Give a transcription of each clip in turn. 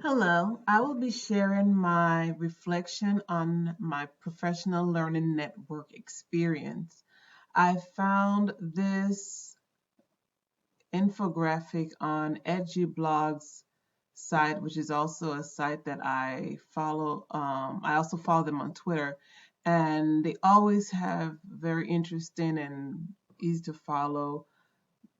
Hello, I will be sharing my reflection on my professional learning network experience. I found this infographic on EduBlog's site, which is also a site that I follow. I also follow them on Twitter, and they always have very interesting and easy to follow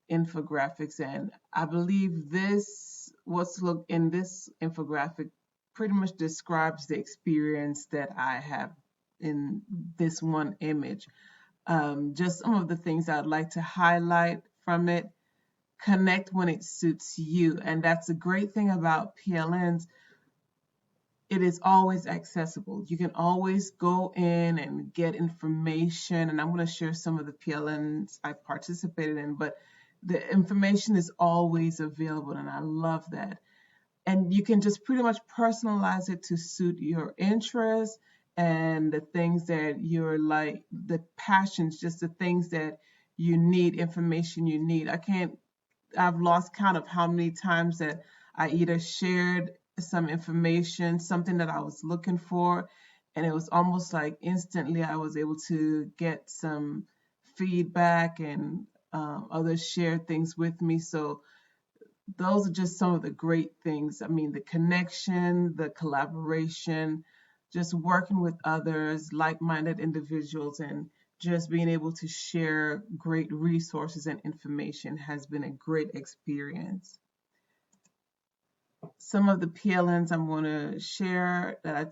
infographics, and I believe this what's look in this infographic pretty much describes the experience that I have in this one image. Just some of the things I'd like to highlight from it. Connect when it suits you, and that's a great thing about PLNs. It is always accessible. You can always go in and get information, and I'm going to share some of the PLNs I've participated in, but the information is always available, and I love that. And you can just pretty much personalize it to suit your interests and the things that you're like, the passions, just the things that you need, information you need. I've lost count of how many times that I either shared some information, something that I was looking for, and it was almost like instantly I was able to get some feedback, and others shared things with me. So those are just some of the great things. I mean, the connection, the collaboration, just working with others, like-minded individuals, and just being able to share great resources and information has been a great experience. Some of the PLNs I'm going to share that I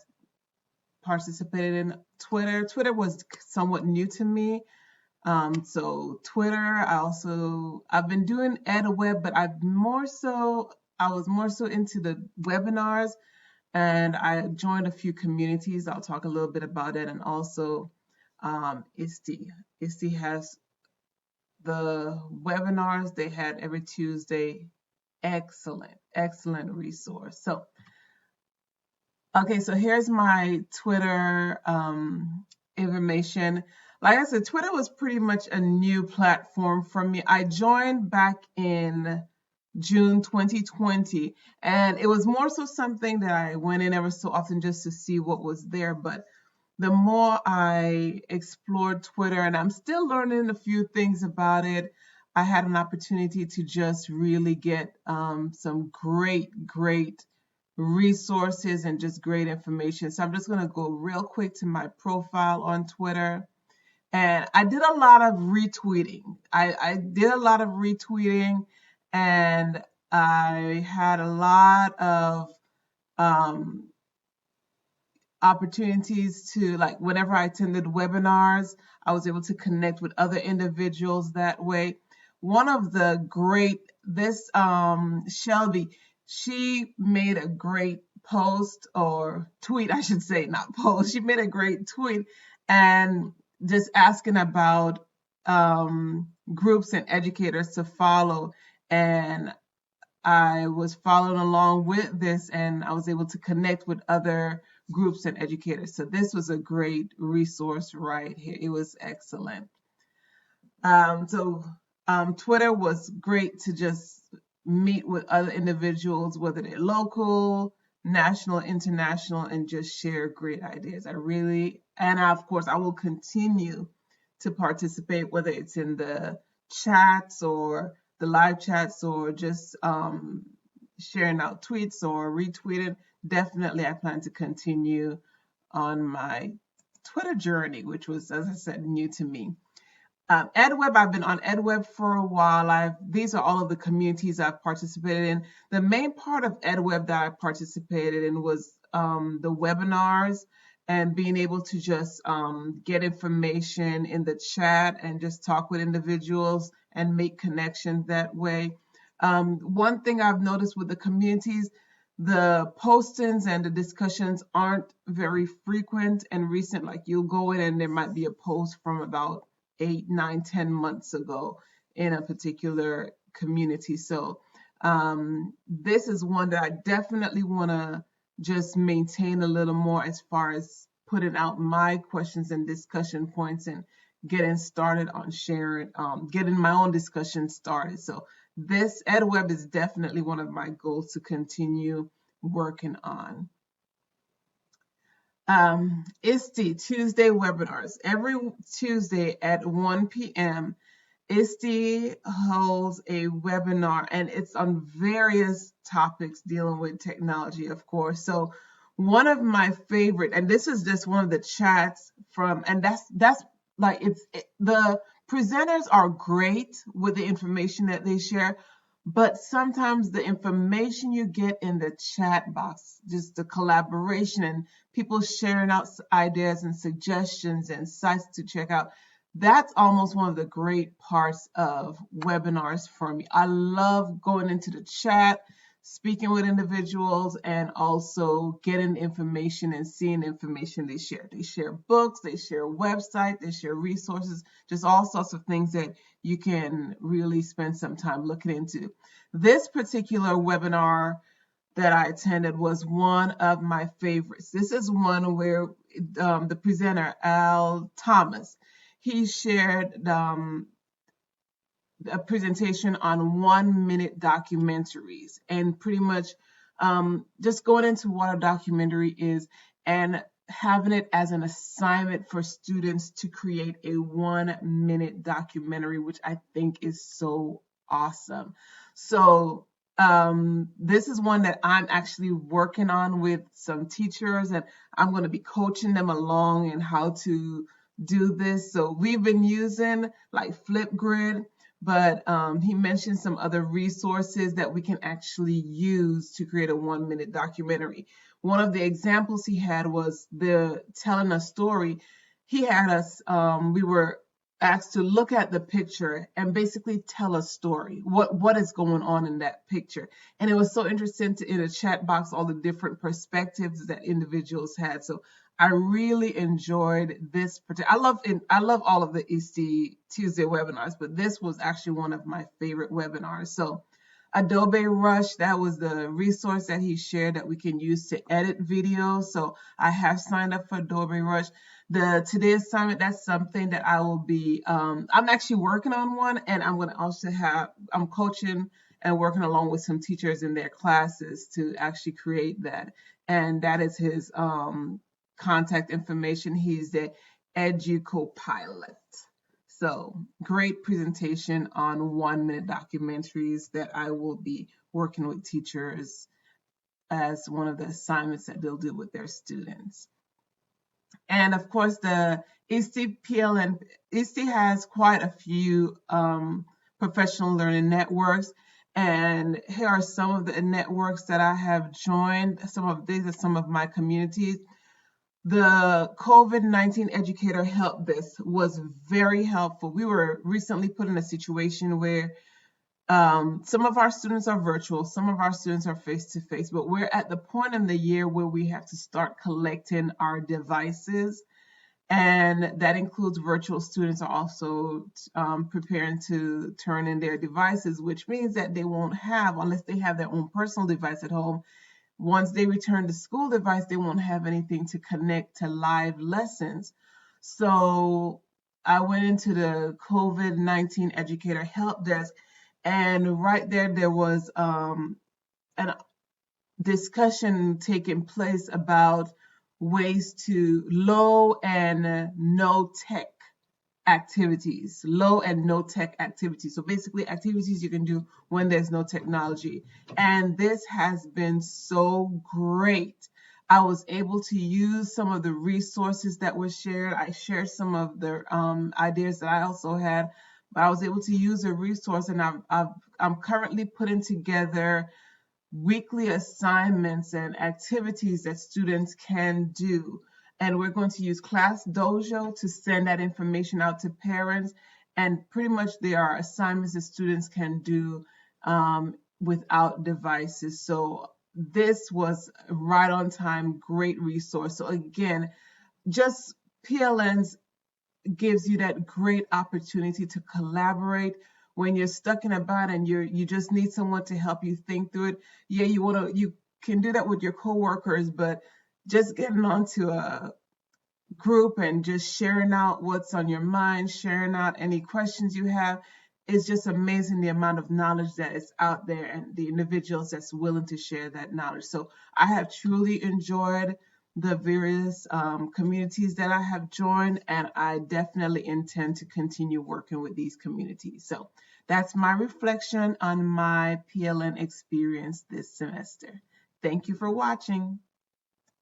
participated in. Twitter was somewhat new to me. So Twitter, I've been doing EdWeb, but I was more so into the webinars, and I joined a few communities. I'll talk a little bit about it, and also ISTE. ISTE has the webinars they had every Tuesday. Excellent resource. So, okay, so here's my Twitter information. Like I said, Twitter was pretty much a new platform for me. I joined back in June 2020, and it was more so something that I went in ever so often just to see what was there. But the more I explored Twitter, and I'm still learning a few things about it, I had an opportunity to just really get some great resources and just great information. So I'm just going to go real quick to my profile on Twitter. And I did a lot of retweeting. I did a lot of retweeting, and I had a lot of um, opportunities to, like, whenever I attended webinars, I was able to connect with other individuals that way. One of the great, this Shelby, she made a great post or tweet, I should say, not post. She made a great tweet and just asking about groups and educators to follow. And I was following along with this, and I was able to connect with other groups and educators. So this was a great resource right here. It was excellent. Twitter was great to just meet with other individuals, whether they're local, national, international, and just share great ideas. Of course, I will continue to participate, whether it's in the chats or the live chats or just sharing out tweets or retweeting. Definitely, I plan to continue on my Twitter journey, which was, as I said, new to me. EdWeb, I've been on EdWeb for a while. These are all of the communities I've participated in. The main part of EdWeb that I participated in was the webinars and being able to just get information in the chat and just talk with individuals and make connections that way. One thing I've noticed with the communities, the postings and the discussions aren't very frequent and recent. Like, you'll go in and there might be a post from about 8, 9, 10 months ago in a particular community. So this is one that I definitely want to just maintain a little more as far as putting out my questions and discussion points and getting started on sharing, getting my own discussion started. So this EdWeb is definitely one of my goals to continue working on. ISTE Tuesday webinars. Every Tuesday at 1 p.m., ISTE holds a webinar, and it's on various topics dealing with technology, of course. So one of my favorite, and this is just one of the chats from, and that's like the presenters are great with the information that they share, but sometimes the information you get in the chat box, just the collaboration and people sharing out ideas and suggestions and sites to check out, that's almost one of the great parts of webinars for me. I love going into the chat, speaking with individuals, and also getting information and seeing information they share. They share books, they share websites, they share resources, just all sorts of things that you can really spend some time looking into. This particular webinar that I attended was one of my favorites. This is one where the presenter, Al Thomas, he shared a presentation on 1-minute documentaries, and pretty much just going into what a documentary is and having it as an assignment for students to create a 1-minute documentary, which I think is so awesome. So this is one that I'm actually working on with some teachers, and I'm going to be coaching them along in how to do this. So we've been using like Flipgrid, but he mentioned some other resources that we can actually use to create a 1-minute documentary. One of the examples he had was the telling a story. He had us, we were asked to look at the picture and basically tell a story. What is going on in that picture? And it was so interesting in a chat box, all the different perspectives that individuals had. So I really enjoyed this particular. I love all of the ISTE Tuesday webinars, but this was actually one of my favorite webinars. So Adobe Rush, that was the resource that he shared that we can use to edit videos. So I have signed up for Adobe Rush. The Today Assignment, that's something that I will be, I'm actually working on one, and I'm going to also I'm coaching and working along with some teachers in their classes to actually create that. And that is his contact information. He's the EduCopilot. So great presentation on 1-minute documentaries that I will be working with teachers as one of the assignments that they'll do with their students. And of course, the ISTE PLN, ISTE has quite a few professional learning networks. And here are some of the networks that I have joined. These are some of my communities. The COVID-19 Educator Help Desk was very helpful. We were recently put in a situation where some of our students are virtual, some of our students are face-to-face, but we're at the point in the year where we have to start collecting our devices, and that includes virtual students are also preparing to turn in their devices, which means that they won't have, unless they have their own personal device at home, once they return to school device, they won't have anything to connect to live lessons. So I went into the COVID-19 Educator Help Desk, and right there was a discussion taking place about ways to low and no tech activities, low and no tech activities. So basically activities you can do when there's no technology. And this has been so great. I was able to use some of the resources that were shared. I shared some of the ideas that I also had, but I was able to use a resource, and I'm currently putting together weekly assignments and activities that students can do. And we're going to use Class Dojo to send that information out to parents. And pretty much there are assignments that students can do without devices. So this was right on time, great resource. So again, just PLN's gives you that great opportunity to collaborate when you're stuck in a bind and you just need someone to help you think through it. Yeah, you can do that with your coworkers, but just getting onto a group and just sharing out what's on your mind, sharing out any questions you have, it's just amazing the amount of knowledge that is out there and the individuals that's willing to share that knowledge. So I have truly enjoyed the various communities that I have joined, and I definitely intend to continue working with these communities. So that's my reflection on my PLN experience this semester. Thank you for watching.